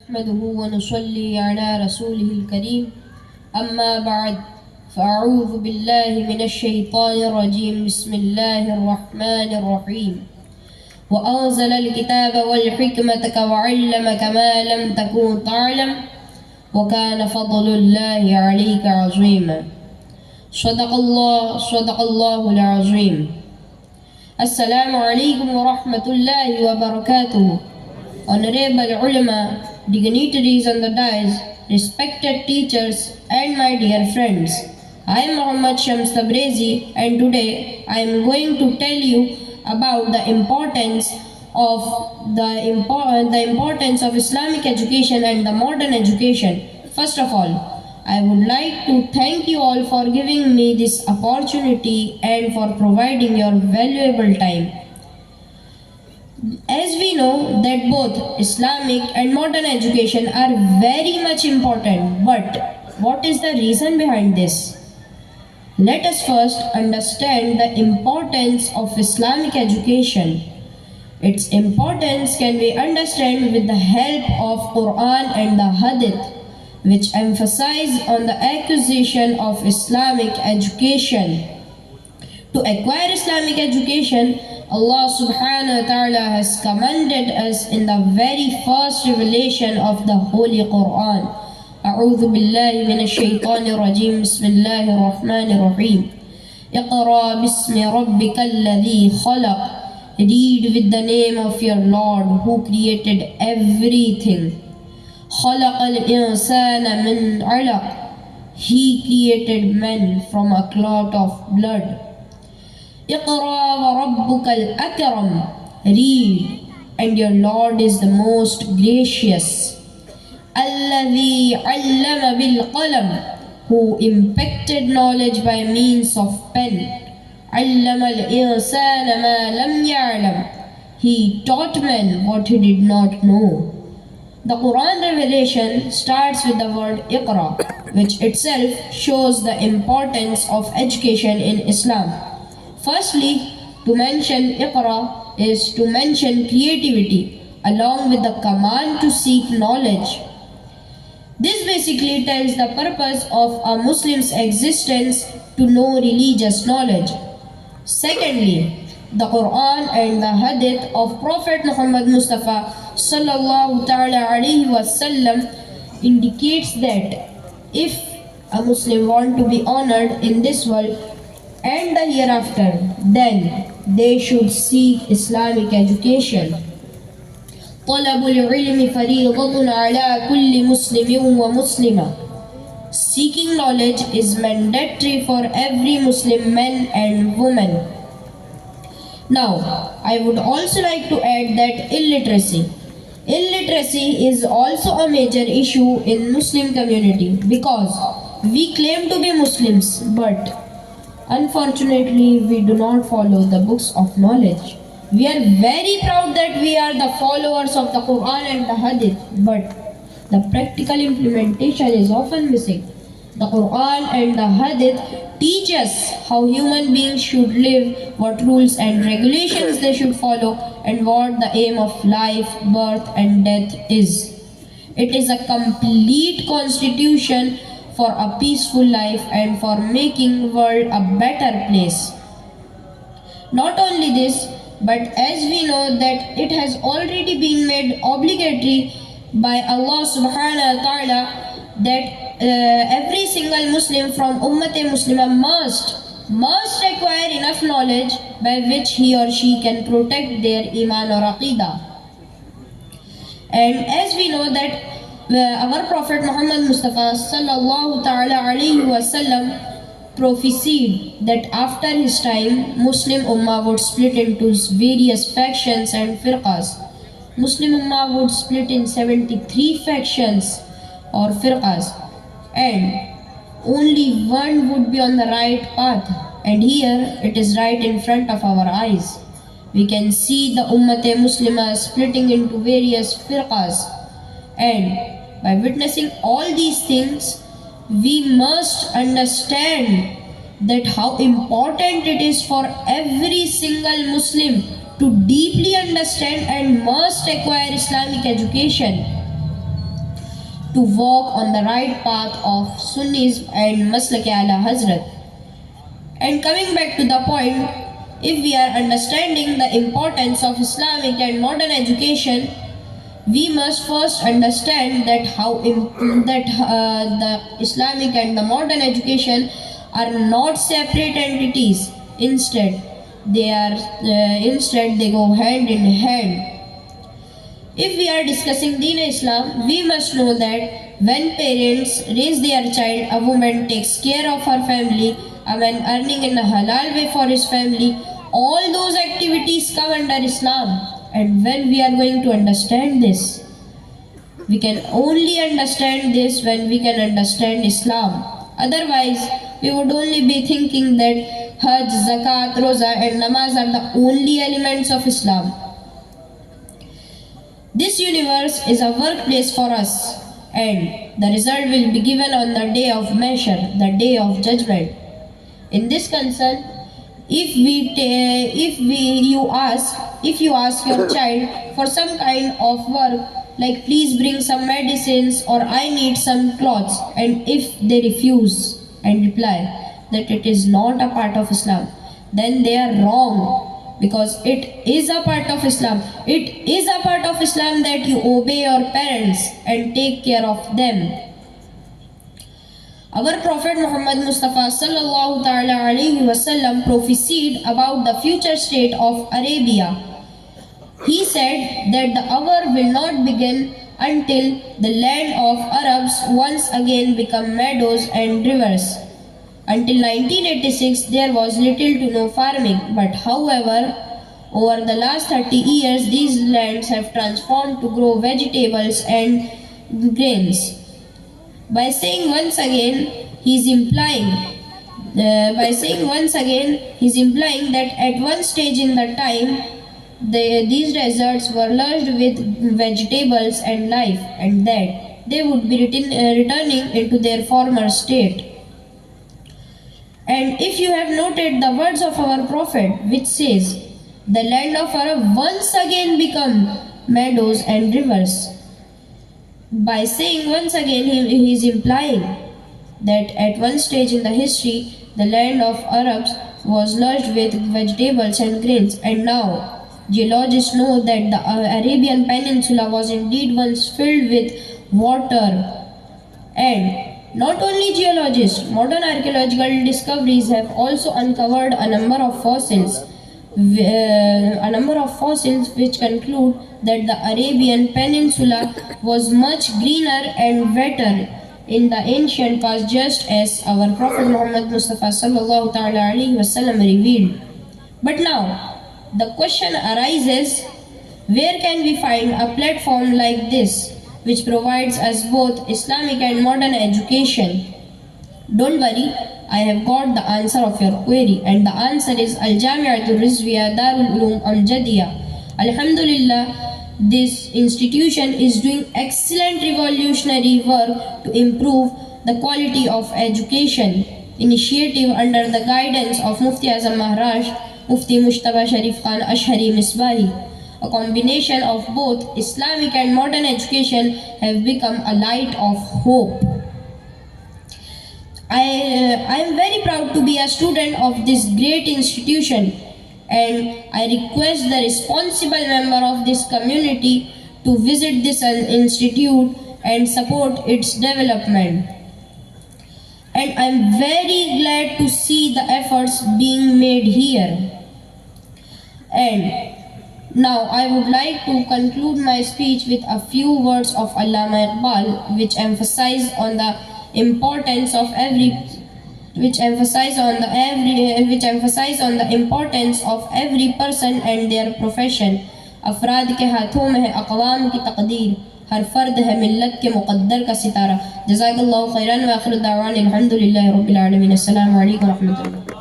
نحمده ونصلي على رسوله الكريم أما بعد فأعوذ بالله من الشيطان الرجيم بسم الله الرحمن الرحيم وأنزل الكتاب والحكمة وعلمك ما لم تكن تعلم وكان فضل الله عليك عظيما صدق الله العظيم. Assalamu alaikum wa rahmatullahi wa barakatuh. Honorable ulama, dignitaries on the dais, respected teachers and my dear friends. I am Muhammad Shams Tabrezi and today I am going to tell you about the importance of Islamic education and the modern education. First of all, I would like to thank you all for giving me this opportunity and for providing your valuable time. As we know that both Islamic and modern education are very much important, but what is the reason behind this? Let us first understand the importance of Islamic education. Its importance can be understood with the help of Quran and the Hadith, which emphasize on the acquisition of Islamic education. To acquire Islamic education, Allah subhanahu wa ta'ala has commanded us in the very first revelation of the Holy Quran. أعوذ بالله من الشيطان الرجيم بسم الله الرحمن الرحيم اقرأ باسم ربك الذي خلق. Read with the name of your Lord who created everything. خلق الإنسان من علق. He created man from a clot of blood. اقرأ وربك الأكرم. Read, and your Lord is the most gracious. الذي علم بالقلم. Who impacted knowledge by means of pen. علم الإنسان ما لم يعلم. He taught man what he did not know. The Quran revelation starts with the word Iqra, which itself shows the importance of education in Islam. Firstly, to mention Iqra is to mention creativity along with the command to seek knowledge. This basically tells the purpose of a Muslim's existence to know religious knowledge. Secondly, the Quran and the Hadith of Prophet Muhammad Mustafa sallallahu ta'ala alayhi wasallam indicates that if a Muslim want to be honored in this world and the hereafter, then they should seek Islamic education. طلب العلم فريضة على كل مسلم ومسلمة. Seeking knowledge is mandatory for every Muslim man and woman. Now, I would also like to add that illiteracy. Illiteracy is also a major issue in Muslim community because we claim to be Muslims, but unfortunately we do not follow the books of knowledge. We are very proud that we are the followers of the Quran and the Hadith, but the practical implementation is often missing. The Quran and the Hadith teach us how human beings should live, what rules and regulations they should follow, and what the aim of life, birth and death is. It is a complete constitution for a peaceful life and for making the world a better place. Not only this, but as we know that it has already been made obligatory by Allah subhanahu wa ta'ala that every single Muslim from Ummat-e-Muslimah must acquire enough knowledge by which he or she can protect their iman or aqidah. And as we know that our Prophet Muhammad Mustafa sallallahu ta'ala alayhi wasallam prophesied that after his time Muslim Ummah would split into various factions and firqas. Muslim Ummah would split in 73 factions or firqas, and only one would be on the right path, and here it is right in front of our eyes. We can see the Ummat-e-Muslimah splitting into various firqas, and by witnessing all these things, we must understand that how important it is for every single Muslim to deeply understand and must acquire Islamic education. to walk on the right path of Sunnis and Maslak Ala Hazrat. And coming back to the point, if we are understanding the importance of Islamic and modern education, we must first understand that the Islamic and the modern education are not separate entities. Instead, they go hand in hand. If we are discussing Deen Islam, we must know that when parents raise their child, a woman takes care of her family, a man earning in a halal way for his family, all those activities come under Islam. And when we are going to understand this, we can only understand this when we can understand Islam. Otherwise, we would only be thinking that Hajj, Zakat, Roza and Namaz are the only elements of Islam. This universe is a workplace for us, and the result will be given on the day of measure, the day of judgment. In this concern, if you ask your child for some kind of work, like please bring some medicines or I need some clothes, and if they refuse and reply that it is not a part of Islam, then they are wrong. Because it is a part of Islam. It is a part of Islam that you obey your parents and take care of them. Our Prophet Muhammad Mustafa sallallahu ta'ala alayhi wasallam prophesied about the future state of Arabia. He said that the hour will not begin until the land of Arabs once again become meadows and rivers. Until 1986, there was little to no farming, but however, over the last 30 years, these lands have transformed to grow vegetables and grains. By saying once again, he is implying that at one stage in the time, these deserts were lush with vegetables and life, and that they would be returning into their former state. And if you have noted the words of our Prophet, which says, the land of Arab once again become meadows and rivers. By saying once again, he is implying that at one stage in the history, the land of Arabs was lush with vegetables and grains, and now geologists know that the Arabian Peninsula was indeed once filled with water. And not only geologists, modern archaeological discoveries have also uncovered a number of fossils which conclude that the Arabian Peninsula was much greener and wetter in the ancient past, just as our Prophet Muhammad Mustafa sallallahu ta'ala alayhi wasallam revealed. But now, the question arises, where can we find a platform like this, which provides us both Islamic and modern education? Don't worry, I have got the answer of your query, and the answer is Al-Jami'atul Rizviyya Darul Uloom Amjadiyya. Alhamdulillah, this institution is doing excellent revolutionary work to improve the quality of education. Initiative under the guidance of Mufti Azam Maharaj, Mufti Mushtaba Sharif Khan Ashari Misbahi. A combination of both Islamic and modern education have become a light of hope. I am very proud to be a student of this great institution, and I request the responsible member of this community to visit this institute and support its development. And I am very glad to see the efforts being made here. And now I would like to conclude my speech with a few words of Allama Iqbal, which emphasize on the importance of every person and their profession. अफराद के हाथों में है अक़वाम की तक़दीर, हर फर्द है मिल्लत के मुक़द्दर का सितारा। जज़ाकल्लाहु खैरन व आखिरु दावाना अल्हम्दुलिल्लाहि रब्बिल आलमीन। अस्सलामु अलैकुम व रहमतुल्लाह।